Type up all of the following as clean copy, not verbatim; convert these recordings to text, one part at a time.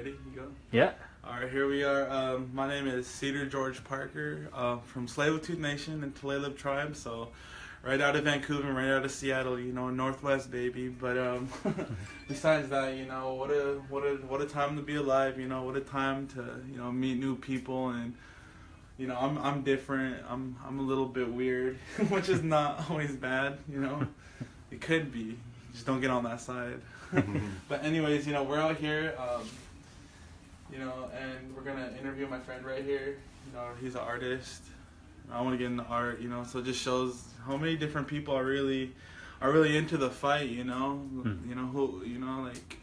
ready? You go? Yeah. Alright, here we are. My name is Cedar George Parker from Tsleil-Waututh Nation and Tulalip tribe. So, right out of Vancouver, right out of Seattle, you know, Northwest baby. But besides that, you know, what a time to be alive. You know, what a time to meet new people, and you know, I'm different. I'm a little bit weird, which is not always bad. You know, it could be. Just don't get on that side. But anyways, you know, we're out here. You know, and we're gonna interview my friend right here. You know, he's an artist. I want to get into art. You know, so it just shows how many different people are really into the fight. You know, like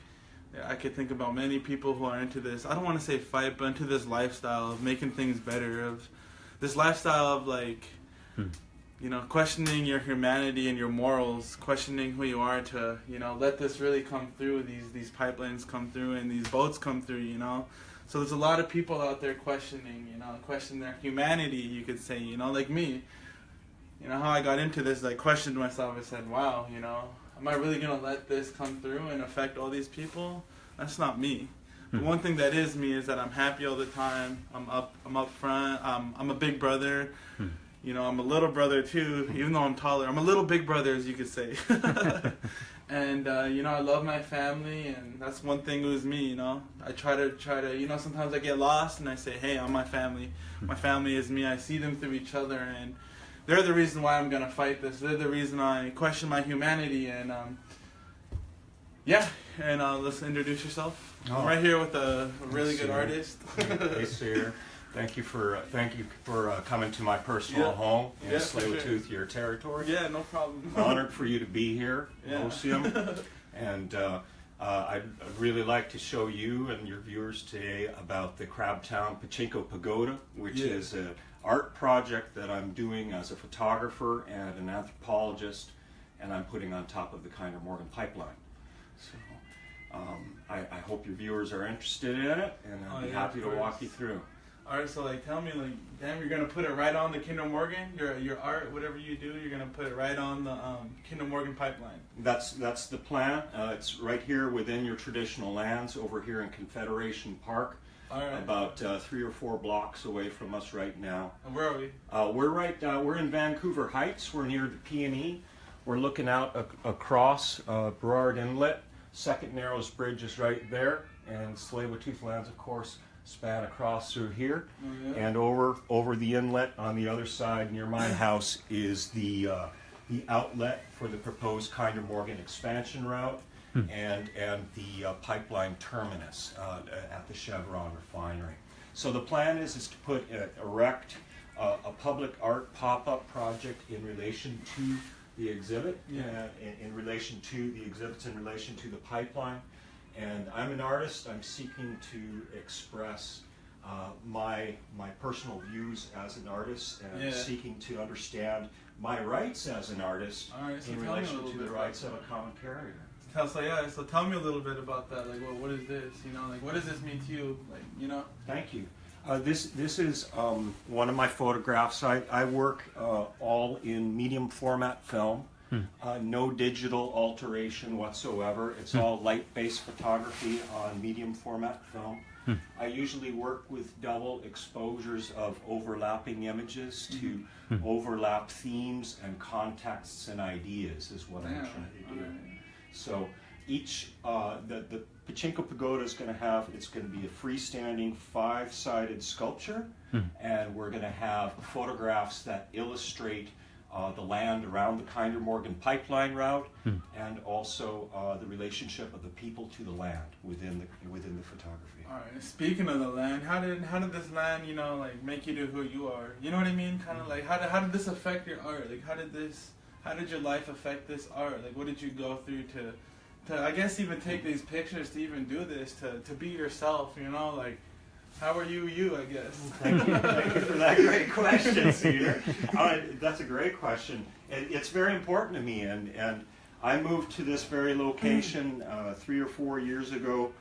I could think about many people who are into this. I don't want to say fight, but into this lifestyle of making things better. Of this lifestyle of like, you know, questioning your humanity and your morals, questioning who you are to, you know, let this really come through, these pipelines come through and these boats come through, you know. So there's a lot of people out there questioning, you know, questioning their humanity, you could say, you know, like me. You know, how I got into this, I questioned myself. I said, wow, you know, am I really going to let this come through and affect all these people? That's not me. The one thing that is me is that I'm happy all the time. I'm up front. I'm a big brother. You know, I'm a little brother too, even though I'm taller. I'm a little big brother, as you could say. And, you know, I love my family, and that's one thing with me, you know. I try to, you know, sometimes I get lost, and I say, hey, I'm my family. My family is me. I see them through each other, and they're the reason why I'm going to fight this. They're the reason I question my humanity, and, yeah, and let's introduce yourself. Oh. I'm right here with a really good artist. Hey, Cedar. Thank you for coming to my personal home in Tsleil-Waututh, your territory. Yeah, no problem. Honored for you to be here, Oceum. And I'd really like to show you and your viewers today about the Crabtown Pachinko Pagoda, which is an art project that I'm doing as a photographer and an anthropologist, and I'm putting on top of the Kinder Morgan pipeline. So I hope your viewers are interested in it, and I'll be happy to walk you through. All right, so like, tell me, like, damn, you're gonna put it right on the Kinder Morgan. Your art, whatever you do, you're gonna put it right on the Kinder Morgan pipeline. That's the plan. It's right here within your traditional lands, over here in Confederation Park. All right. About 3 or 4 blocks away from us right now. And where are we? We're in Vancouver Heights. We're near the P&E. We're looking out across Burrard Inlet. Second Narrows Bridge is right there, and Tsleil-Waututh lands, of course, span across through here, and over the inlet on the other side near my house is the outlet for the proposed Kinder Morgan expansion route and the pipeline terminus at the Chevron refinery. So the plan is to erect a public art pop-up project in relation to the exhibit, in relation to the exhibits, in relation to the pipeline. And I'm an artist. I'm seeking to express my personal views as an artist, and seeking to understand my rights as an artist in relation to the rights of a common carrier. So tell me a little bit about that. Like, what is this? You know, like, what does this mean to you? Like, you know. Thank you. This is one of my photographs. I work all in medium format film. No digital alteration whatsoever. It's all light-based photography on medium format film. I usually work with double exposures of overlapping images to overlap themes and contexts and ideas is what I'm trying to do. So each, the Pachinko Pagoda is going to have, it's going to be a freestanding 5-sided sculpture, and we're going to have photographs that illustrate the land around the Kinder Morgan pipeline route, and also the relationship of the people to the land within the photography. All right. Speaking of the land, how did this land, you know, like, make you to who you are? You know what I mean? Kind of like, how did this affect your art? Like, how did your life affect this art? Like, what did you go through to I guess even take these pictures, to even do this, to be yourself? You know, like. How are you, I guess? Thank you for that great question, Cedar. That's a great question. It's very important to me, and I moved to this very location 3 or 4 years ago.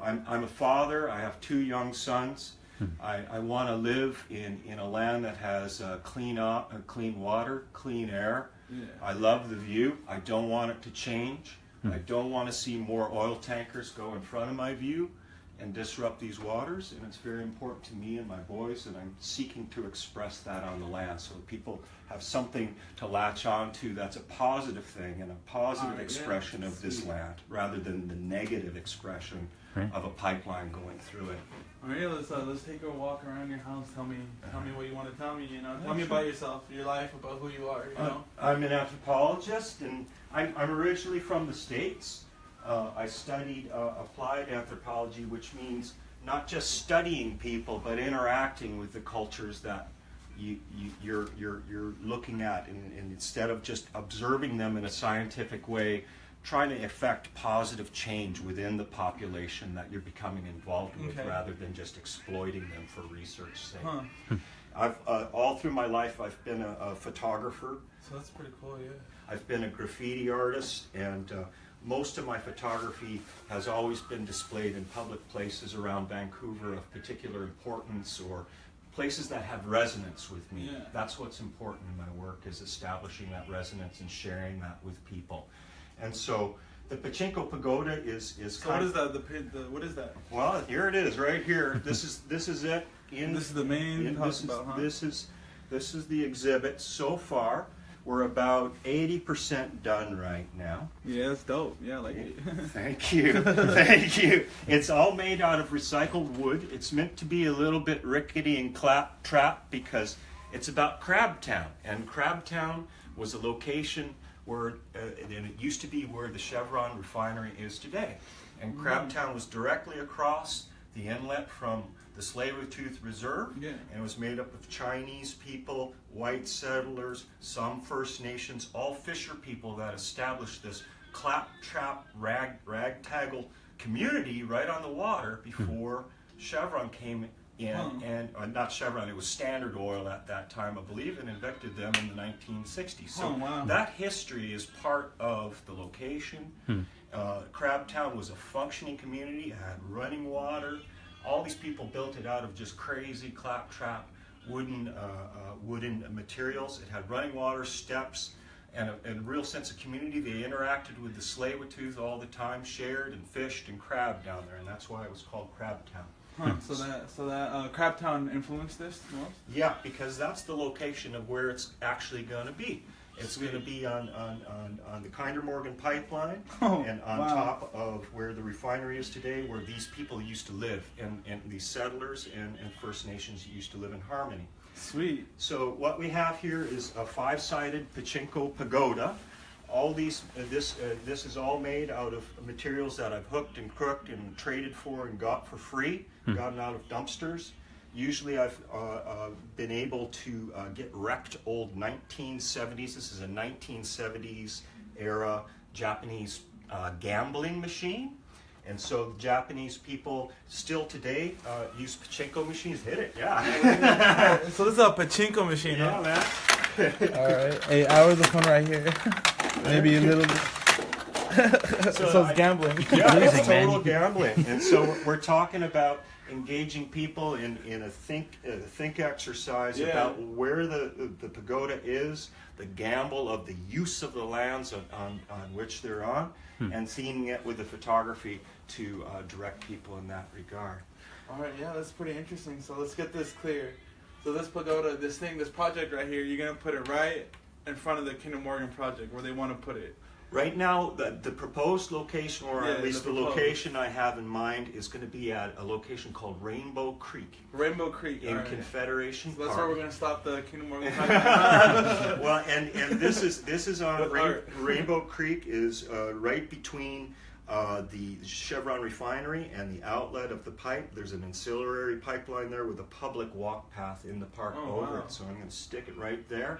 I'm a father. I have 2 young sons. I want to live in a land that has clean water, clean air. I love the view. I don't want it to change. I don't want to see more oil tankers go in front of my view. and disrupt these waters, and it's very important to me and my boys, and I'm seeking to express that on the land so that people have something to latch on to that's a positive thing and a positive expression of this land rather than the negative expression of a pipeline going through it. All right, let's take a walk around your house. Tell me what you want to tell me. Tell me about yourself, your life, about who you are. I'm an anthropologist, and I'm originally from the States. I studied applied anthropology, which means not just studying people, but interacting with the cultures that you're looking at, and instead of just observing them in a scientific way, trying to effect positive change within the population that you're becoming involved with, rather than just exploiting them for research sake. I've all through my life I've been a photographer. So that's pretty cool, yeah. I've been a graffiti artist, and most of my photography has always been displayed in public places around Vancouver of particular importance, or places that have resonance with me. Yeah. That's what's important in my work, is establishing that resonance and sharing that with people. And so the Pachinko Pagoda is So what is that? What is that? Well, here it is, right here. This is it. This is the main. This is the exhibit so far. We're about 80% done right now. Yeah, it's dope. Yeah, I like it. Thank you. Thank you. It's all made out of recycled wood. It's meant to be a little bit rickety and claptrap because it's about Crabtown. And Crabtown was a location where, and it used to be where the Chevron refinery is today. And Crabtown was directly across the inlet from the Tsleil-Waututh Reserve, and it was made up of Chinese people, white settlers, some First Nations, all fisher people that established this claptrap, ragtaggle community right on the water before Chevron came in, and not Chevron, it was Standard Oil at that time, I believe, and evicted them in the 1960s. So that history is part of the location. Crabtown was a functioning community, it had running water. All these people built it out of just crazy claptrap wooden materials. It had running water, steps, and a real sense of community. They interacted with the Tsleil-Waututh all the time, shared and fished and crabbed down there, and that's why it was called Crabtown. So that Crabtown influenced this most? Yeah, because that's the location of where it's actually going to be. It's going to be on the Kinder Morgan pipeline, and on top of where the refinery is today, where these people used to live, and these settlers and First Nations used to live in harmony. Sweet. So what we have here is a 5-sided Pachinko Pagoda. All these, this is all made out of materials that I've hooked and crooked and traded for and got for free, gotten out of dumpsters. Usually I've been able to get wrecked old 1970s. This is a 1970s era Japanese gambling machine. And so the Japanese people still today use pachinko machines. Hit it, yeah. So this is a pachinko machine, yeah, man. All right, 8 hours of fun right here. Maybe a little bit. So it's gambling. Yeah, it's total gambling. And so we're talking about engaging people in a think exercise about where the pagoda is, the gamble of the use of the lands on which they're on, and seeing it with the photography to direct people in that regard. All right, yeah, that's pretty interesting. So let's get this clear. So this pagoda, this project right here, you're gonna put it right in front of the Kinder Morgan project where they want to put it. Right now, the proposed location, or at least the location I have in mind, is going to be at a location called Rainbow Creek. Rainbow Creek in So Confederation that's Park. where we're going to stop the Kinder Morgan project. Well, and this is on Rainbow Creek is right between the Chevron refinery and the outlet of the pipe. There's an ancillary pipeline there with a public walk path in the park over it. So I'm going to stick it right there.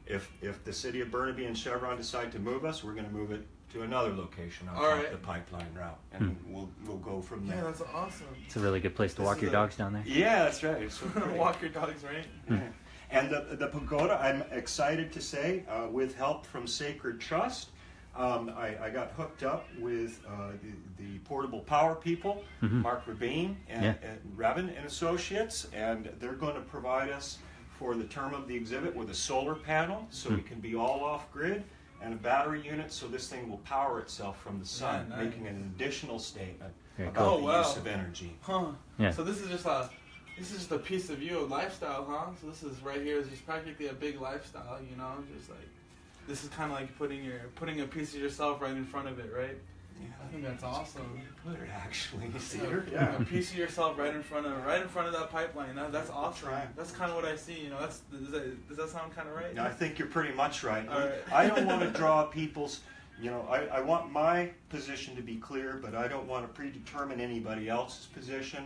If the city of Burnaby and Chevron decide to move us, we're going to move it to another location on top of the pipeline route, and we'll go from there. Yeah, that's awesome. It's a really good place to walk your dogs down there. Yeah, that's right. It's so walk your dogs, right? Yeah. And the pagoda, I'm excited to say, with help from Sacred Trust, I got hooked up with the portable power people, Mark Rabin and Rabin and Associates, and they're going to provide us for the term of the exhibit with a solar panel, so we can be all off-grid, and a battery unit, so this thing will power itself from the sun, making an additional statement Very about cool. the Oh, wow. use of energy. Huh. Yeah. So this is just a piece of you of lifestyle, huh? So this is right here is just practically a big lifestyle, you know, just like this is kind of like putting a piece of yourself right in front of it, right? Yeah. I think that's awesome. Put it actually, Cedar. Yeah, a piece of yourself right in front of that pipeline. That's awesome. Right. That's kind of what I see. You know, does that sound kind of right? I think you're pretty much right. All right. I don't want to draw people's, I want my position to be clear, but I don't want to predetermine anybody else's position.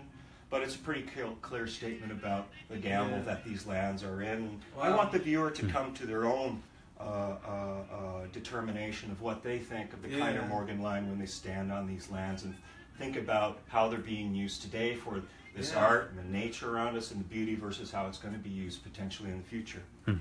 But it's a pretty clear statement about the gamble that these lands are in. Wow. I want the viewer to come to their own determination of what they think of the Kinder Morgan line when they stand on these lands and think about how they're being used today for this art and the nature around us and the beauty versus how it's going to be used potentially in the future. So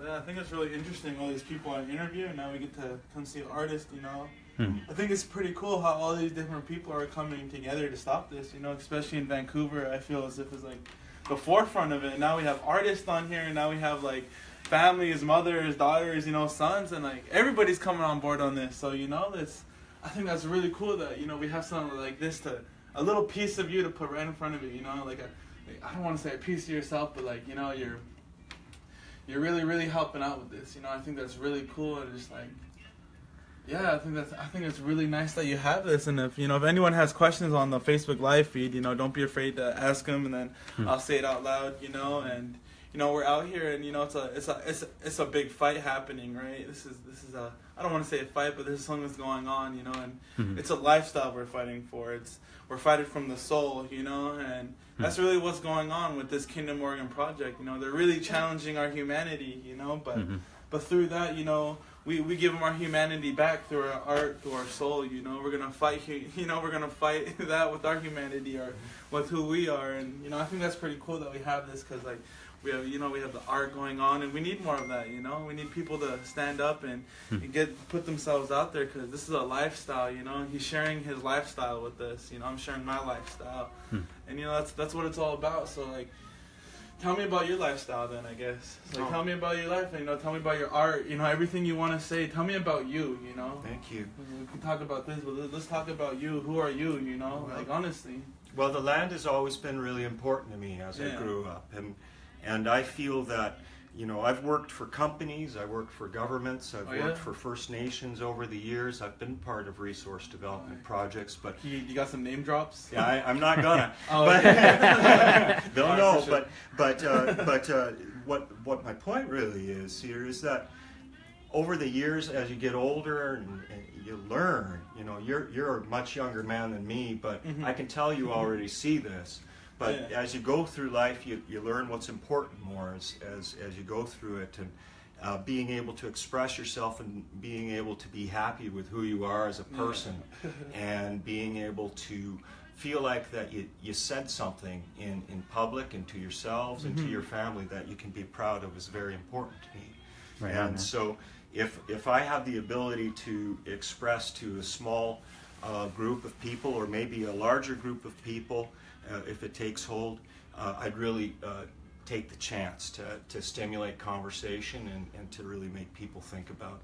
yeah, I think it's really interesting, all these people I interview, and now we get to come see an artist, you know. I think it's pretty cool how all these different people are coming together to stop this, you know, especially in Vancouver. I feel as if it's like the forefront of it. And now we have artists on here, and now we have like families, mothers, daughters, you know, sons, and like everybody's coming on board on this. So, you know, I think that's really cool that, you know, we have something like this a little piece of you to put right in front of it, you know, like I don't want to say a piece of yourself, but like, you know, you're really, really helping out with this, you know. I think that's really cool, and just like, yeah, I think it's really nice that you have this. And if anyone has questions on the Facebook live feed, you know, don't be afraid to ask them, and then I'll say it out loud, you know. And you know, we're out here, and you know, it's a big fight happening, right? This is a, I don't want to say a fight, but this is something that's going on, you know, and it's a lifestyle we're fighting for. We're fighting from the soul, you know, and that's really what's going on with this Kinder Morgan project. You know, they're really challenging our humanity, you know, but through that, you know, we give them our humanity back through our art, through our soul. You know, we're gonna fight. You know, we're gonna fight that with our humanity, or with who we are. And you know, I think that's pretty cool that we have this, because like we have the art going on, and we need more of that. You know, we need people to stand up and put themselves out there, because this is a lifestyle. You know, he's sharing his lifestyle with us. You know, I'm sharing my lifestyle, and you know, that's what it's all about. So like, tell me about your lifestyle then, I guess. Like, tell me about your life, and, you know, tell me about your art, you know, everything you want to say. Tell me about you, you know. Thank you. We can talk about this, but let's talk about you. Who are you, you know, like, honestly. Well, the land has always been really important to me as I grew up. And I feel that, you know, I've worked for companies, I worked for governments, I've worked for First Nations over the years. I've been part of resource development projects, but... You got some name drops? Yeah, I'm not gonna. They'll know, but what my point really is, Cedar, is that over the years, as you get older and you learn, you know, you're a much younger man than me, but I can tell you already see this. But as you go through life, you learn what's important more as you go through it, and being able to express yourself and being able to be happy with who you are as a person, and being able to feel like that you said something in public and to yourselves and to your family that you can be proud of is very important to me. Right. And so if I have the ability to express to a small group of people, or maybe a larger group of people, if it takes hold, I'd really take the chance to stimulate conversation and to really make people think about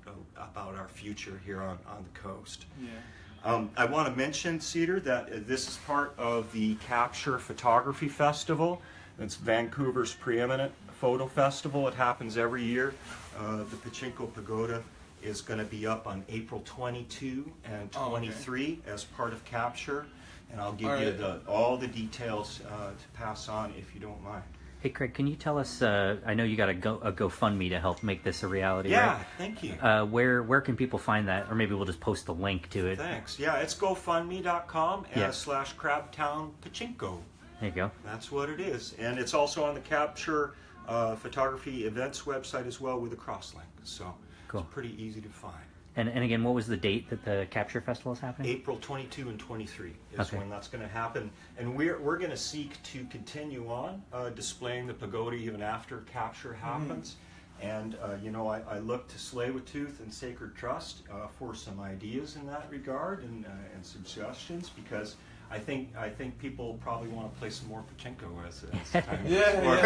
our future here on the coast. Yeah. I want to mention, Cedar, that this is part of the Capture Photography Festival. It's Vancouver's preeminent photo festival. It happens every year. The Pachinko Pagoda is going to be up on April 22 and 23 as part of Capture. And I'll give you all the details to pass on if you don't mind. Hey, Craig, can you tell us, I know you got a GoFundMe to help make this a reality, yeah, right? Thank you. Where can people find that? Or maybe we'll just post the link to it. Thanks. Yeah, it's GoFundMe.com /Crabtown Pachinko. There you go. That's what it is. And it's also on the Capture Photography Events website as well with a cross link. So it's pretty easy to find. And again, what was the date that the Capture Festival is happening? April 22 and 23 is when that's going to happen. And we're going to seek to continue on displaying the pagoda even after Capture happens. And, you know, I look to Tsleil-Waututh and Sacred Trust for some ideas in that regard and suggestions, because I think people probably want to play some more Pachinko as time goes forward.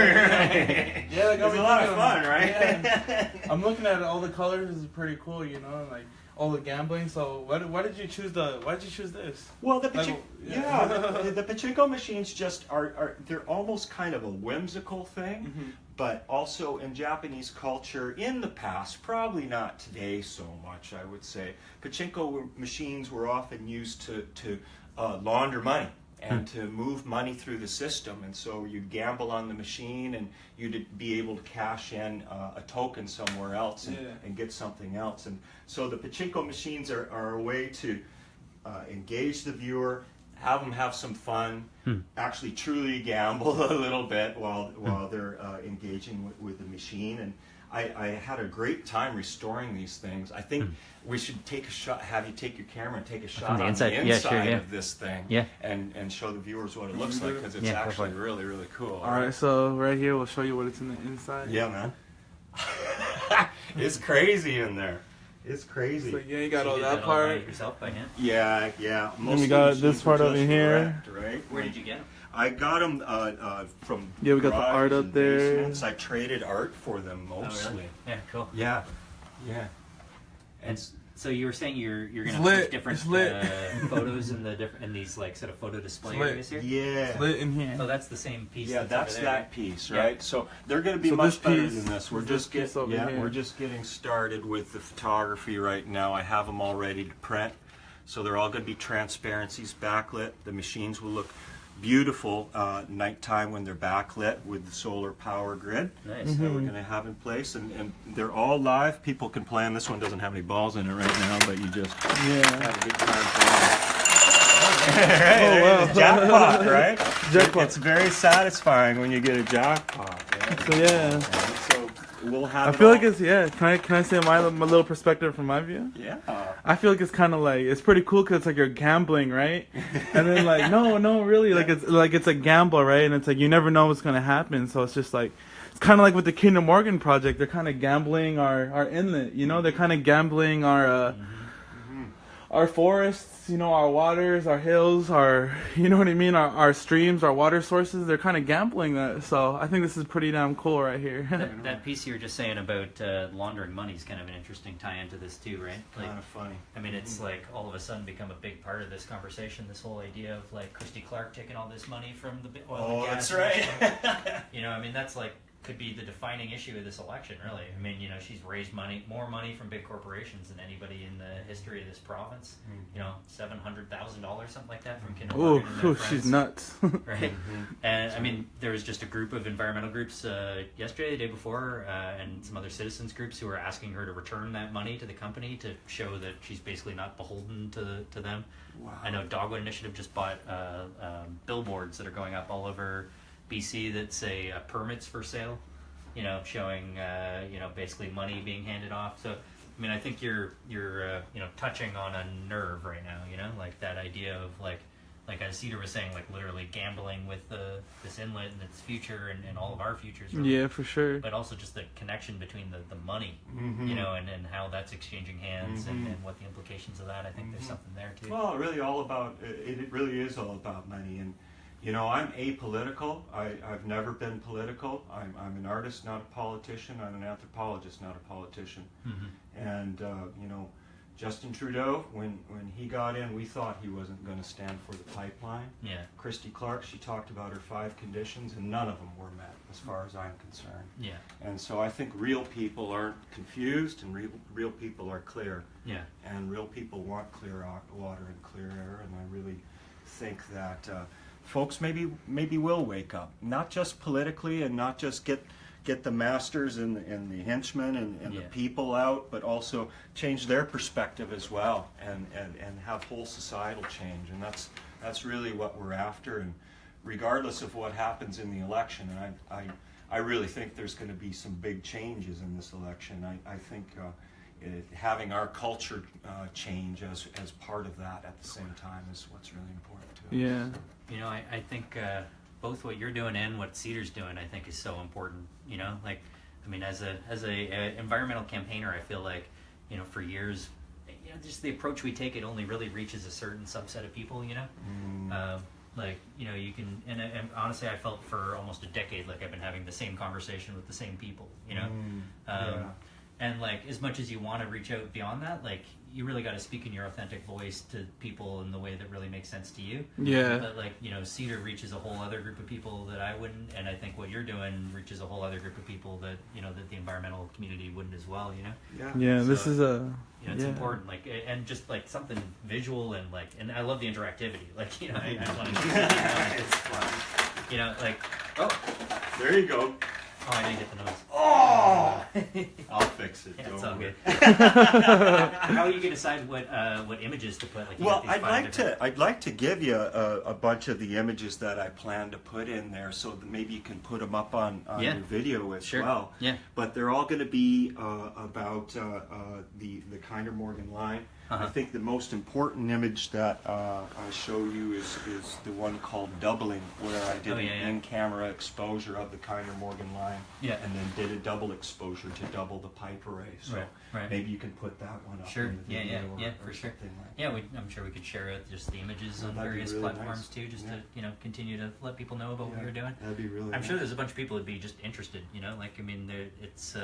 Yeah, it's a lot of fun, right? Yeah. I'm looking at all the colors. It's pretty cool, you know. Like all the gambling. So why did you choose this? Well, the Like, the pachinko machines just they're almost kind of a whimsical thing, but also in Japanese culture in the past, probably not today so much, I would say. Pachinko machines were often used to launder money and to move money through the system, and so you'd gamble on the machine and you'd be able to cash in a token somewhere else and get something else. And so the pachinko machines are a way to engage the viewer, have them have some fun, actually truly gamble a little bit while they're engaging with the machine. And I had a great time restoring these things. I think we should take a shot, have you take your camera and take a shot on the inside of this thing, and show the viewers what it looks like, because it's actually really, really cool. All right, so right here we'll show you what it's in the inside. Yeah, man. It's crazy in there. It's crazy. So yeah, you got all that all part. by yourself by hand? Yeah. And we got this part over here. Right? Where did you get them? I got them from Yeah, we got the art garages up and there. basements. I traded art for them mostly. Oh, really? Yeah, cool. Yeah. And so you were saying you're It's gonna lit. put different It's lit. photos in these like sort of photo display It's lit. areas here. Yeah. It's lit in here. Oh, that's the same piece. Yeah, that's over there, that right? piece, Yeah. right? So they're going to be So much this better piece than this. is this piece over here. We're just getting started with the photography right now. I have them all ready to print, so they're all going to be transparencies, backlit. The machines will look beautiful nighttime when they're backlit with the solar power grid Nice. that we're going to have in place, and they're all live. People can play them. This one doesn't have any balls in it right now, but you just have a good time playing. Oh, wow. Jackpot, right? Jackpot. It's very satisfying when you get a jackpot. So yeah, So we'll have. I feel like it's Can I say my little perspective from my view? Yeah. I feel like it's kind of like it's pretty cool because it's like you're gambling, right? And then like no, really, like it's a gamble, right? And it's like you never know what's gonna happen. So it's just like it's kind of like with the Kinder Morgan project. They're kind of gambling our inlet, you know. They're kind of gambling our forests, you know, our waters, our hills, you know what I mean, our streams, our water sources. They're kind of gambling that. So I think this is pretty damn cool right here. That piece you were just saying about laundering money is kind of an interesting tie into this too, right? Like, Kind of funny. I mean, it's like all of a sudden become a big part of this conversation. This whole idea of like Christy Clark taking all this money from the oil and gas. That's right. You know, I mean, that's like could be the defining issue of this election, really. I mean, you know, she's raised more money from big corporations than anybody in the history of this province. You know, $700,000, something like that, from Kinder Morgan and their she's friends. nuts. Right? And I mean, there was just a group of environmental groups yesterday, the day before, and some other citizens groups who were asking her to return that money to the company to show that she's basically not beholden to them. Wow. I know Dogwood Initiative just bought billboards that are going up all over BC that say permits for sale, you know, showing you know, basically money being handed off. So I mean, I think you're you know, touching on a nerve right now, you know, like that idea of like as Cedar was saying, like literally gambling with this inlet and its future and all of our futures, really. Yeah, for sure. But also just the connection between the money, you know, and how that's exchanging hands and what the implications of that. I think there's something there too. Well, it really is all about money. And you know, I'm apolitical. I've never been political. I'm an artist, not a politician. I'm an anthropologist, not a politician. And you know, Justin Trudeau, when he got in, we thought he wasn't going to stand for the pipeline. Yeah. Christy Clark, she talked about her 5 conditions, and none of them were met, as far as I'm concerned. Yeah. And so I think real people aren't confused, and real people are clear. Yeah. And real people want clear water and clear air, and I really think that folks maybe will wake up, not just politically and not just get the masters and the henchmen and the people out, but also change their perspective as well, and have whole societal change. And that's really what we're after. And regardless of what happens in the election, and I really think there's going to be some big changes in this election. I think having our culture change as part of that at the same time is what's really important to us. Yeah. You know, I think both what you're doing and what Cedar's doing, I think, is so important. You know, like, I mean, as a environmental campaigner, I feel like, you know, for years, you know, just the approach we take, it only really reaches a certain subset of people. You know, like, you know, you can, and honestly, I felt for almost a decade like I've been having the same conversation with the same people. You know, And like, as much as you want to reach out beyond that, like, you really got to speak in your authentic voice to people in the way that really makes sense to you. Yeah. But like, you know, Cedar reaches a whole other group of people that I wouldn't, and I think what you're doing reaches a whole other group of people that, you know, that the environmental community wouldn't as well, you know? Yeah, So, this is a... you know, it's important, like, and just like something visual and like, and I love the interactivity. Like, you know, I want to, It's fun. you know, like, Oh, there you go. oh, I didn't get the nose. Oh, I'll fix it. Yeah, it's don't all worry. good. How are you gonna decide what images to put? Like, you Well, got these five different- I'd like to give you a bunch of the images that I plan to put in there, so that maybe you can put them up on Yeah. your video as Sure. well. Yeah. But they're all going to be about the Kinder Morgan line. Uh-huh. I think the most important image that I show you is the one called Doubling, where I did Oh, yeah, yeah. an in-camera exposure of the Kinder Morgan line, Yeah. and then did a double exposure to double the pipe array. So Right. maybe you can put that one up. Sure. in the Yeah, video yeah, or for sure. something like Yeah, I'm sure we could share it, just the images on that'd be various really platforms nice. too, just Yeah. to, you know, continue to let people know about what Yeah, we're doing. That'd be really I'm nice. sure there's a bunch of people that'd be just interested, you know, like, I mean, it's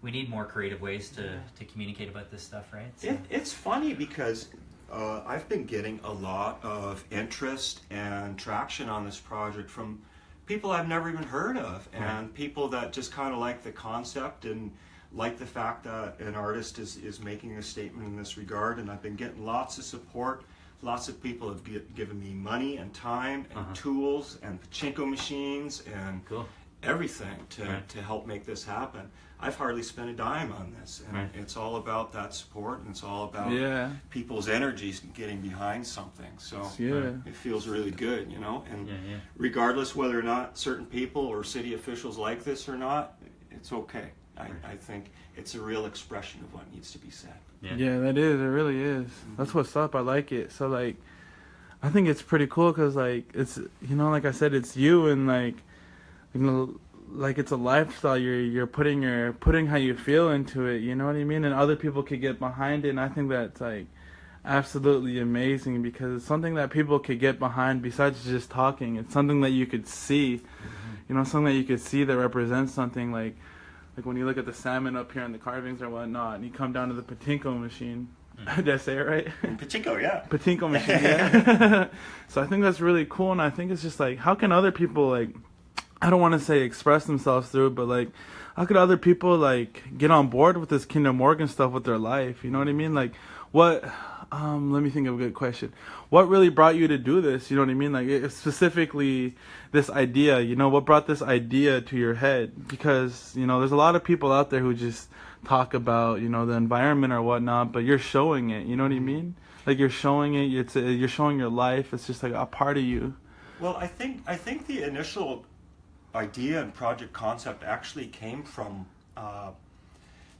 we need more creative ways to communicate about this stuff, right? So, It's funny because I've been getting a lot of interest and traction on this project from people I've never even heard of, and people that just kind of like the concept and like the fact that an artist is making a statement in this regard. And I've been getting lots of support. Lots of people have given me money and time and tools and pachinko machines and Cool. everything to Right. help make this happen. I've hardly spent a dime on this, and Right. it's all about that support, and it's all about Yeah. people's energies getting behind something. So Yeah. it feels really good, you know. And Yeah, yeah. regardless whether or not certain people or city officials like this or not, it's okay. I think it's a real expression of what needs to be said. Yeah, that is. It really is. That's what's up. I like it. So, like, I think it's pretty cool because, like, it's, you know, like I said, it's you, and, like, you know, like, it's a lifestyle. You're putting how you feel into it. You know what I mean? And other people could get behind it. And I think that's, like, absolutely amazing because it's something that people could get behind besides just talking. It's something that you could see. You know, something that you could see that represents something like when you look at the salmon up here and the carvings or whatnot, and you come down to the pachinko machine. Did I say it right? Pachinko, yeah. Pachinko machine, yeah. So I think that's really cool, and I think it's just like, how can other people, like, I don't want to say express themselves through it, but, like, how could other people, like, get on board with this Kinder Morgan stuff with their life? You know what I mean? Like, what, let me think of a good question. What really brought you to do this? You know what I mean? Like, specifically this idea, you know, what brought this idea to your head? Because, you know, there's a lot of people out there who just talk about, you know, the environment or whatnot, but you're showing it, you know what I mean? Like, you're showing it, you're showing your life. It's just like a part of you. Well, I think the initial idea and project concept actually came from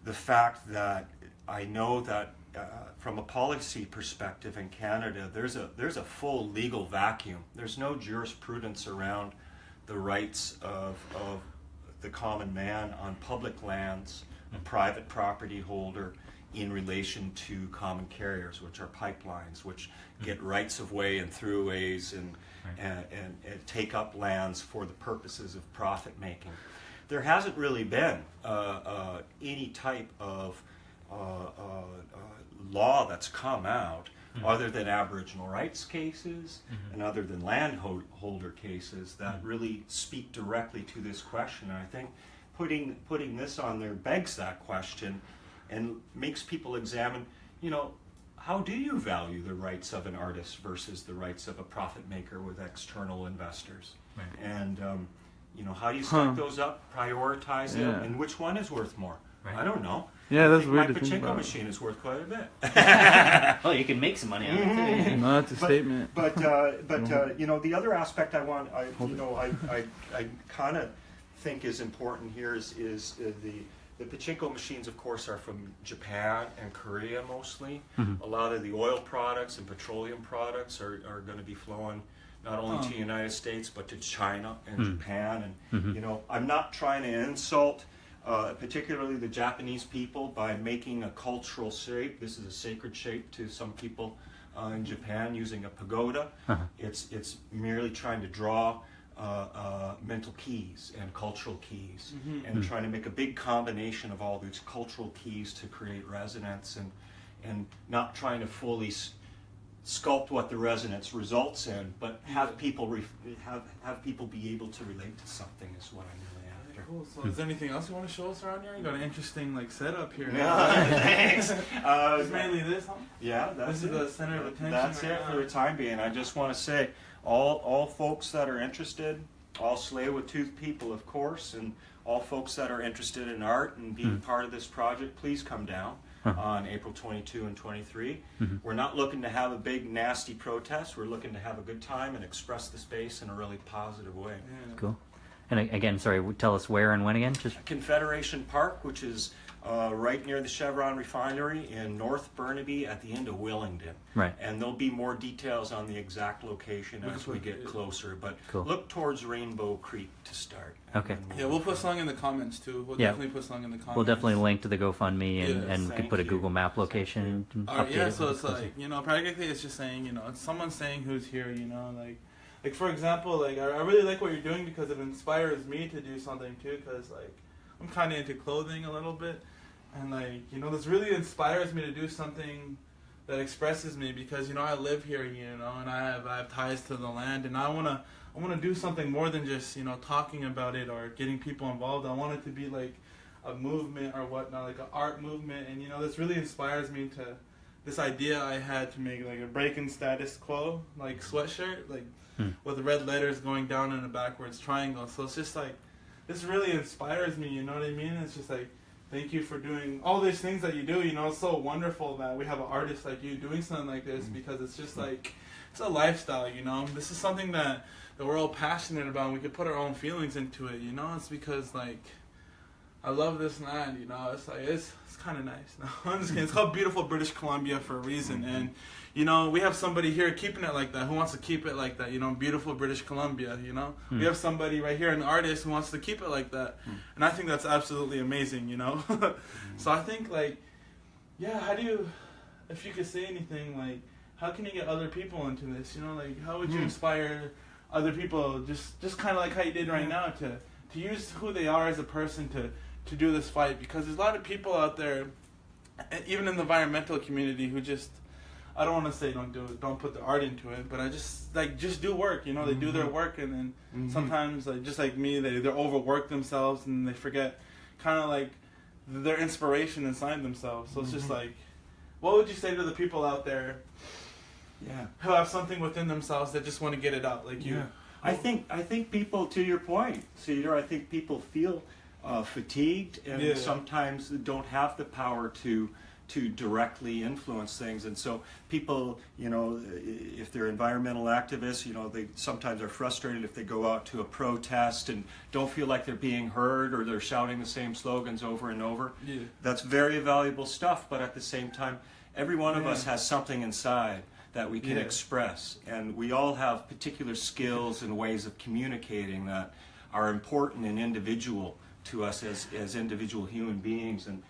the fact that I know that from a policy perspective in Canada, there's a full legal vacuum. There's no jurisprudence around the rights of the common man on public lands, a private property holder, in relation to common carriers, which are pipelines, which get rights of way and throughways and take up lands for the purposes of profit making. There hasn't really been any type of law that's come out other than Aboriginal rights cases and other than landholder cases that really speak directly to this question. And I think putting this on there begs that question and makes people examine, you know, how do you value the rights of an artist versus the rights of a profit maker with external investors? Right. And, you know, how do you stack those up, prioritize it, Yeah. and which one is worth more? Right. I don't know. Yeah, I that's think weird my to think pachinko about. machine is worth quite a bit. Oh, you can make some money on it too. No, that's a statement. But you know, the other aspect I kind of think is important here is the pachinko machines, of course, are from Japan and Korea mostly. A lot of the oil products and petroleum products are going to be flowing not only to the United States but to China and Japan. And you know, I'm not trying to insult particularly the Japanese people by making a cultural shape. This is a sacred shape to some people in Japan, using a pagoda. It's merely trying to draw mental keys and cultural keys, and trying to make a big combination of all these cultural keys to create resonance, and not trying to fully sculpt what the resonance results in, but have people have people be able to relate to something is what I'm really after. Cool. So is there anything else you want to show us around here? You got an interesting setup here. Thanks. It's mainly this, huh? Yeah, this is the center of attention. That's right it now. for the time being. I just want to say, all folks that are interested, all Tsleil-Waututh people, of course, and all folks that are interested in art and being part of this project, please come down on April 22 and 23. We're not looking to have a big nasty protest. We're looking to have a good time and express the space in a really positive way. Yeah. Cool. And again, sorry, tell us where and when again? Just Confederation Park, which is right near the Chevron refinery in North Burnaby at the end of Willingdon. Right. And there'll be more details on the exact location as we get closer. But Cool. look towards Rainbow Creek to start. Okay. And then Yeah, we'll put something in the comments too. We'll Yeah. definitely put something in the comments. we'll definitely link to the GoFundMe, and, Yes, and we could thank put a you. Google Map location. And update Yeah, it so when it's closer. practically it's just saying, it's someone saying who's here, like for example, I really like what you're doing because it inspires me to do something too, because I'm kind of into clothing a little bit, and this really inspires me to do something that expresses me, because I live here, and I have ties to the land, and I wanna do something more than just talking about it or getting people involved. I want it to be like a movement or whatnot, like an art movement, and this really inspires me to this idea I had to make a breaking status quo sweatshirt with red letters going down in a backwards triangle. So it's just this really inspires me, you know what I mean? It's just thank you for doing all these things that you do. It's so wonderful that we have an artist like you doing something like this, because it's just it's a lifestyle, This is something that we're all passionate about, and we could put our own feelings into it, It's because I love this land, it's kind of nice. No, I'm just kidding. It's called beautiful British Columbia for a reason, and we have somebody here keeping it like that, who wants to keep it like that, beautiful British Columbia, We have somebody right here, an artist, who wants to keep it like that, and I think that's absolutely amazing, So I think how do you, if you could say anything, how can you get other people into this, how would you inspire other people, just kind of like how you did right now, to use who they are as a person to do this fight, because there's a lot of people out there, even in the environmental community, who just, I don't want to say don't put the art into it, but I just do work, they do their work, and then sometimes just like me, they overwork themselves and they forget kind of their inspiration inside themselves. So it's just what would you say to the people out there who have something within themselves that just want to get it out, like you? I think people, to your point, Cedar, I think people feel fatigued and sometimes don't have the power to directly influence things, and so people, if they're environmental activists, they sometimes are frustrated if they go out to a protest and don't feel like they're being heard, or they're shouting the same slogans over and over. Yeah. That's very valuable stuff, but at the same time, every one of us has something inside that we can express, and we all have particular skills and ways of communicating that are important and individual to us as individual human beings. And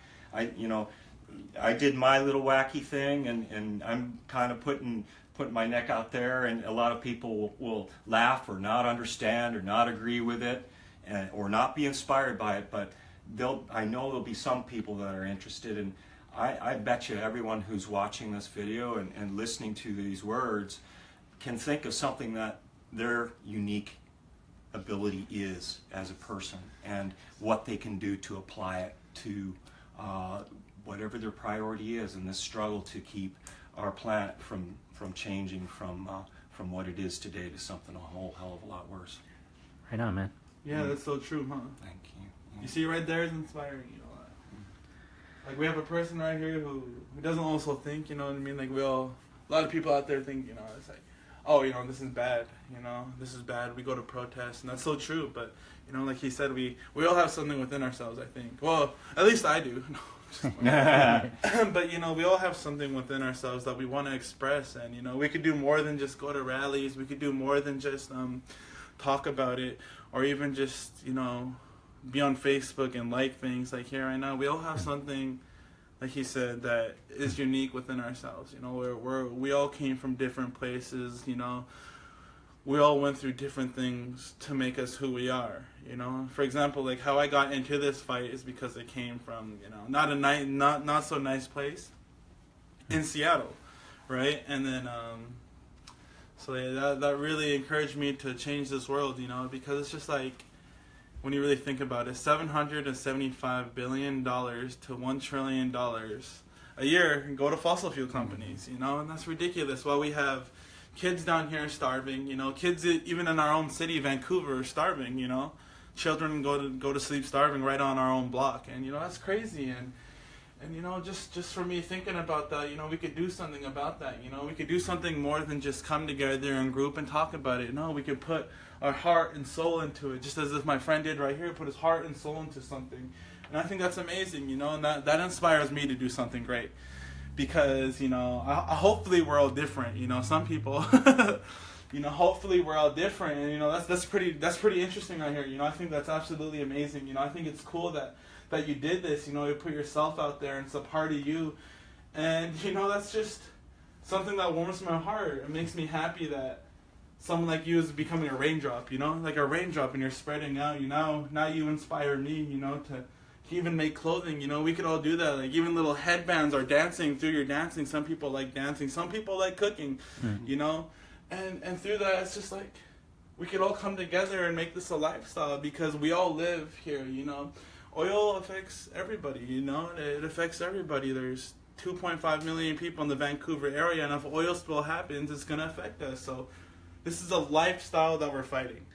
I did my little wacky thing, and I'm kind of putting my neck out there, and a lot of people will laugh or not understand or not agree with it, or not be inspired by it, but I know there'll be some people that are interested, and I bet you everyone who's watching this video and listening to these words can think of something that their unique ability is as a person, and what they can do to apply it to whatever their priority is in this struggle to keep our planet from changing from what it is today to something a whole hell of a lot worse. Right on, man. Yeah, that's so true, huh? Thank you. You see, right there is inspiring, we have a person right here who doesn't also think, you know what I mean? A lot of people out there think, it's oh, this is bad, this is bad. We go to protest, and that's so true. But, like he said, we all have something within ourselves, I think. Well, at least I do. But, we all have something within ourselves that we want to express, and, we could do more than just go to rallies. We could do more than just talk about it, or even just, be on Facebook and like things like here right now. We all have something, like he said, that is unique within ourselves. We all came from different places. we all went through different things to make us who we are, you know. For example, like how I got into this fight is because it came from, you know, not so nice place in Seattle, right? And then so yeah, that really encouraged me to change this world, you know, because it's just like, when you really think about it, $775 billion to $1 trillion a year go to fossil fuel companies, you know, and that's ridiculous. While we have kids down here starving, you know, kids even in our own city, Vancouver, are starving, you know. Children go to sleep starving right on our own block, and you know, that's crazy. And you know, just for me thinking about that, you know, we could do something about that. You know, we could do something more than just come together in group and talk about it. No, we could put our heart and soul into it, just as if my friend did right here, put his heart and soul into something. And I think that's amazing, you know, and that inspires me to do something great. Because, you know, hopefully we're all different, you know, some people, you know, hopefully we're all different. And, you know, that's pretty interesting right here. You know, I think that's absolutely amazing. You know, I think it's cool that you did this, you know, you put yourself out there and it's a part of you. And, you know, that's just something that warms my heart. It makes me happy that someone like you is becoming a raindrop, you know, like a raindrop, and you're spreading out. You know, now you inspire me, you know, to even make clothing. You know, we could all do that. Like even little headbands or dancing. Through your dancing, some people like dancing, some people like cooking, you know, and through that, it's just like we could all come together and make this a lifestyle, because we all live here, you know. Oil affects everybody, you know, it affects everybody. There's 2.5 million people in the Vancouver area, and if oil spill happens, it's going to affect us. So this is a lifestyle that we're fighting.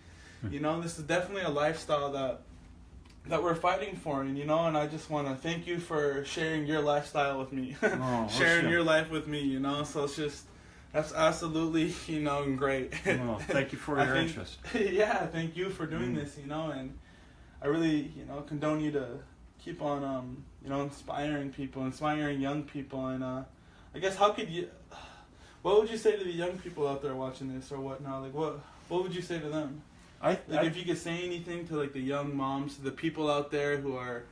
You know, this is definitely a lifestyle that we're fighting for. And, you know, and I just want to thank you for sharing your lifestyle with me. Sharing your life with me, you know. So it's just, that's absolutely, you know, great. Well, thank you for your interest. Yeah, thank you for doing this, you know, and I really, you know, condone you to keep on, you know, inspiring people, inspiring young people. And I guess what would you say to the young people out there watching this or whatnot? Like, what would you say to them? If you could say anything to, like, the young moms, the people out there who are,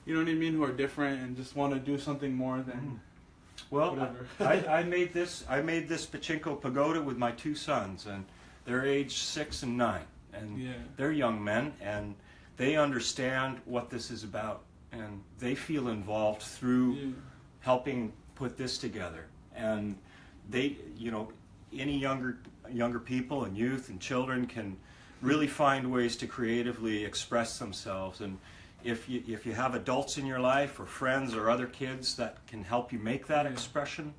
you know what I mean, who are different and just want to do something more than whatever. I made this pachinko pagoda with my two sons, and they're age 6 and 9, and they're young men, and they understand what this is about, and they feel involved through helping put this together. And they, you know, any younger people and youth and children can really find ways to creatively express themselves. And if you have adults in your life or friends or other kids that can help you make that expression,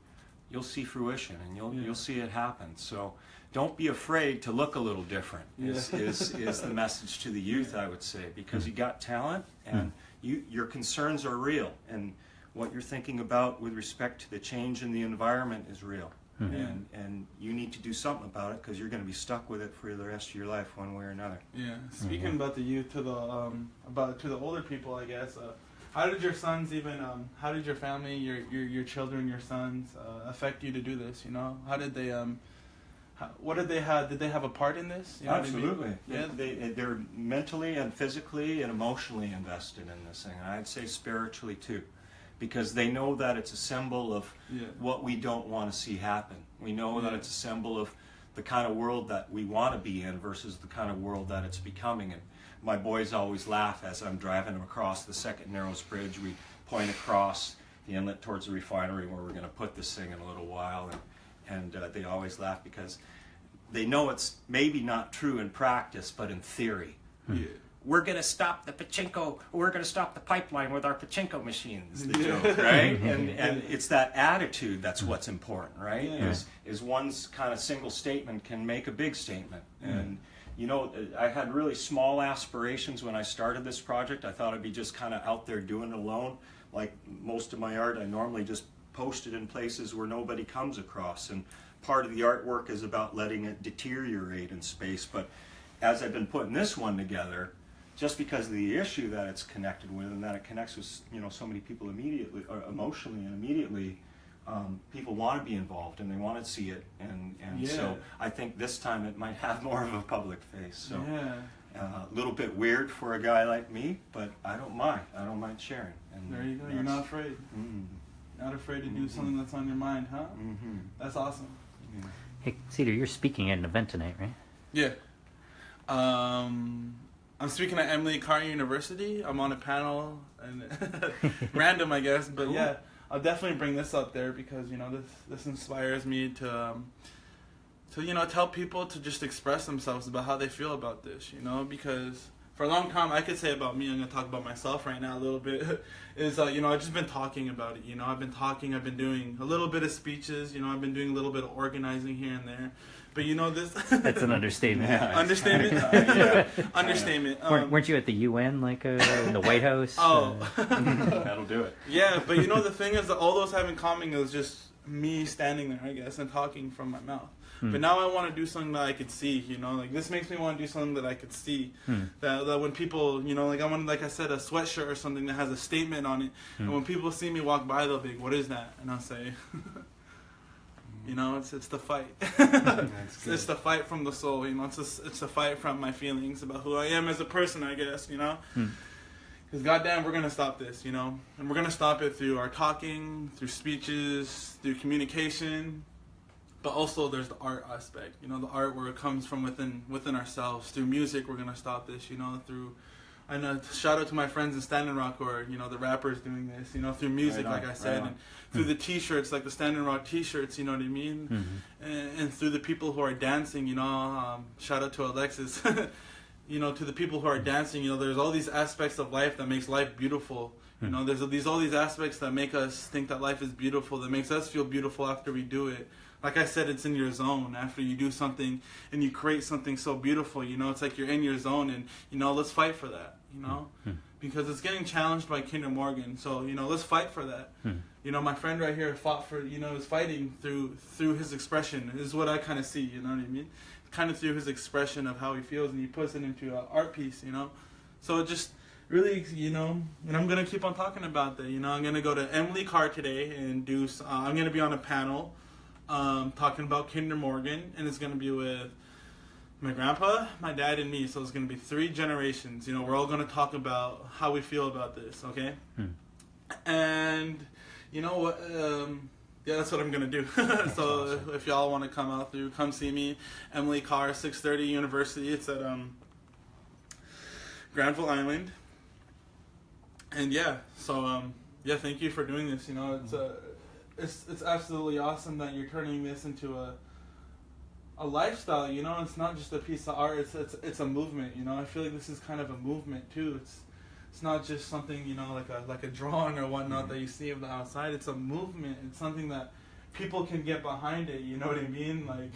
you'll see fruition, and you'll see it happen. So don't be afraid to look a little different is the message to the youth, I would say, because you got talent, and your concerns are real, and what you're thinking about with respect to the change in the environment is real. And you need to do something about it, because you're going to be stuck with it for the rest of your life, one way or another. Yeah. Speaking about the youth, to the older people, I guess. How did your sons how did your family, your children, your sons, affect you to do this? You know, how did they what did they have? Did they have a part in this? You know Absolutely. What I mean? Yeah. They're mentally and physically and emotionally invested in this thing, and I'd say spiritually too, because they know that it's a symbol of what we don't want to see happen. We know that it's a symbol of the kind of world that we want to be in versus the kind of world that it's becoming. And my boys always laugh as I'm driving them across the Second Narrows Bridge. We point across the inlet towards the refinery where we're going to put this thing in a little while, and they always laugh because they know it's maybe not true in practice, but in theory. We're going to stop the pachinko, we're going to stop the pipeline with our pachinko machines, the joke, right? And it's that attitude that's what's important, right? Is one's kind of single statement can make a big statement. And, you know, I had really small aspirations when I started this project. I thought I'd be just kind of out there doing it alone. Like most of my art, I normally just post it in places where nobody comes across. And part of the artwork is about letting it deteriorate in space. But as I've been putting this one together, just because of the issue that it's connected with, and that it connects with, you know, so many people immediately, or emotionally and immediately, people want to be involved and they want to see it, and so I think this time it might have more of a public face. So a little bit weird for a guy like me, but I don't mind. I don't mind sharing. And there you go. You're not afraid. Not afraid to do something that's on your mind, huh? That's awesome. Hey, Cedar, you're speaking at an event tonight, right? Yeah. I'm speaking at Emily Carr University. I'm on a panel, and random, I guess, but yeah, I'll definitely bring this up there because, you know, this inspires me to you know, tell people to just express themselves about how they feel about this, you know, because for a long time, I could say about me, I'm going to talk about myself right now a little bit, is, you know, I've just been talking about it, you know, I've been doing a little bit of speeches, you know, I've been doing a little bit of organizing here and there, but you know, this... That's an understatement. Yeah, understatement? Yeah, understatement. Weren't you at the UN, like, in the White House? Oh. That'll do it. Yeah, but you know, the thing is that all those have in common is just me standing there, I guess, and talking from my mouth. But now I want to do something that I could see, you know, like this makes me want to do something that I could see. That when people, you know, like I want, like I said, a sweatshirt or something that has a statement on it, and when people see me walk by, they'll be like, "What is that?" And I'll say, you know, it's the fight. It's the fight from the soul, you know. It's the fight from my feelings about who I am as a person, I guess, you know. Because goddamn, we're gonna stop this, you know, and we're gonna stop it through our talking, through speeches, through communication. But also there's the art aspect, you know, the art where it comes from within ourselves. Through music, we're going to stop this, you know, I know, shout out to my friends in Standing Rock or, you know, the rappers doing this, you know, through music, right on, like I said, and through the t-shirts, like the Standing Rock t-shirts, you know what I mean? And through the people who are dancing, you know, shout out to Alexis, you know, to the people who are dancing, you know, there's all these aspects of life that makes life beautiful. You know, there's all these aspects that make us think that life is beautiful, that makes us feel beautiful after we do it. Like I said, it's in your zone. After you do something and you create something so beautiful, you know, it's like you're in your zone, and, you know, let's fight for that, you know, because it's getting challenged by Kinder Morgan. So, you know, let's fight for that. You know, my friend right here fought for, you know, is fighting through his expression is what I kind of see, you know what I mean? Kind of through his expression of how he feels, and he puts it into an art piece, you know. So it just really, you know, and I'm going to keep on talking about that, you know. I'm going to go to Emily Carr today and do, I'm going to be on a panel talking about Kinder Morgan, and it's going to be with my grandpa, my dad, and me. So it's going to be 3 generations. You know, we're all going to talk about how we feel about this, okay? And you know what? Yeah, that's what I'm going to do. So awesome. If y'all want to come out through, come see me. Emily Carr, 630 University. It's at Granville Island. And yeah, so yeah, thank you for doing this. You know, it's absolutely awesome that you're turning this into a lifestyle, you know. It's not just a piece of art, it's a movement, you know. I feel like this is kind of a movement too. It's not just something, you know, like a drawing or whatnot that you see of the outside. It's a movement. It's something that people can get behind it, you know what I mean? Like,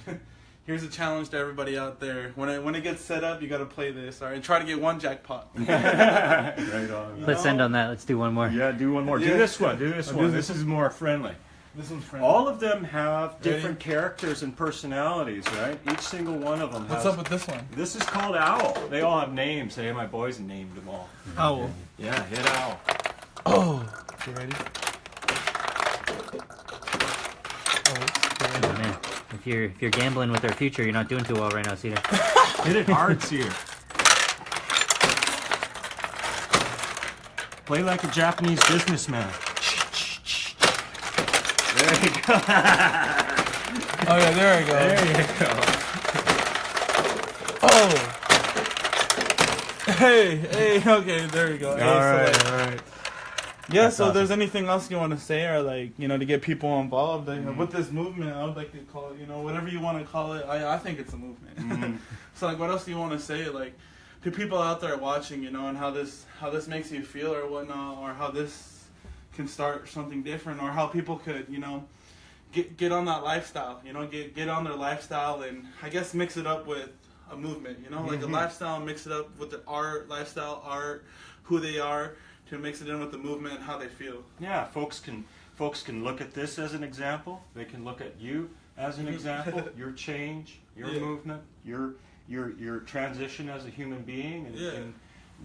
here's a challenge to everybody out there. When it gets set up, you got to play this, all right? Try to get 1 jackpot. Right on. Let's end on that. Let's do one more. Yeah, do one more. Yeah. Do this one. This is more friendly. This one's friendly. All of them have different characters and personalities, right? Each single one of them What's up with this one? This is called Owl. They all have names. Hey, my boys named them all. Owl. Yeah, hit Owl. Oh. You ready? Oh, man. If you're gambling with our future, you're not doing too well right now, Cedar. Hit it hard, Cedar. Play like a Japanese businessman. There you go. Oh yeah, there you go. There you go. Oh. Hey, okay, there you go. All right. Yeah, that's so awesome. If there's anything else you want to say, or like, you know, to get people involved with this movement, I would like to call it, you know, whatever you want to call it. I think it's a movement. So like, what else do you want to say, like, to people out there watching, you know, and how this makes you feel or whatnot, or how this can start something different, or how people could, you know, get on that lifestyle, you know, get on their lifestyle, and I guess mix it up with a movement, you know, like a lifestyle, mix it up with the lifestyle, art, who they are, to mix it in with the movement and how they feel. Yeah, folks can look at this as an example. They can look at you as an example. Your change, your movement, your transition as a human being, and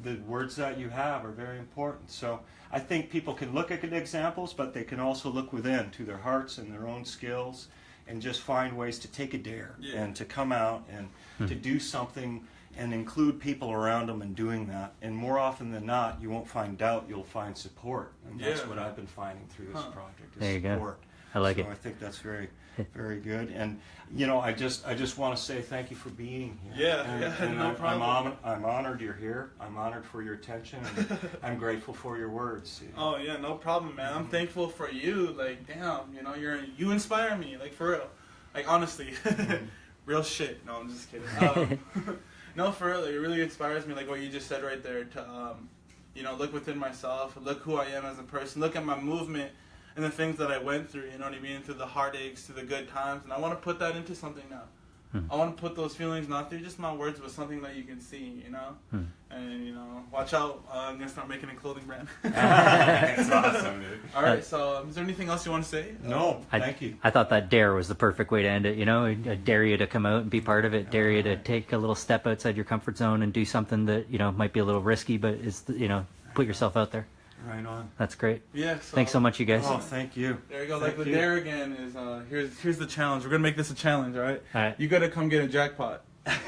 the words that you have are very important. So I think people can look at examples, but they can also look within to their hearts and their own skills, and just find ways to take a dare and to come out and to do something and include people around them in doing that. And more often than not, you won't find doubt, you'll find support. And that's what I've been finding through this project, is there you support. go. I like so it. I think that's very, very good. And I just want to say thank you for being here. Yeah, and no problem. I'm honored you're here. I'm honored for your attention, and I'm grateful for your words. Oh yeah, no problem, man. I'm thankful for you. Like, damn, you inspire me. Like, for real. Like, honestly, real shit. No, I'm just kidding. No, for real, it really inspires me. Like what you just said right there. To look within myself, look who I am as a person, look at my movement and the things that I went through. You know what I mean? Through the heartaches, through the good times, and I want to put that into something now. I want to put those feelings not through just my words, but something that you can see, And, watch out. I'm going to start making a clothing brand. That's awesome, dude. All right, so is there anything else you want to say? No, thank you. I thought that dare was the perfect way to end it. I dare you to come out and be part of it. Dare you to take a little step outside your comfort zone and do something that, might be a little risky, but is, put yourself out there. Right on. That's great. Yeah. Thanks so much, you guys. Oh, thank you. There you go. Thank Like the you. dare again is here's the challenge. We're gonna make this a challenge, all right? All right. You gotta come get a jackpot.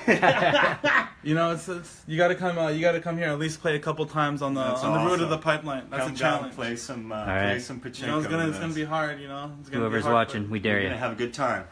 It's you gotta come here at least play a couple times on the That's route awesome. of the pipeline. That's Come a down, challenge. play some right. pachinko. It's gonna be hard. It's gonna Whoever's be hard, watching, but we dare We're you. gonna have a good time.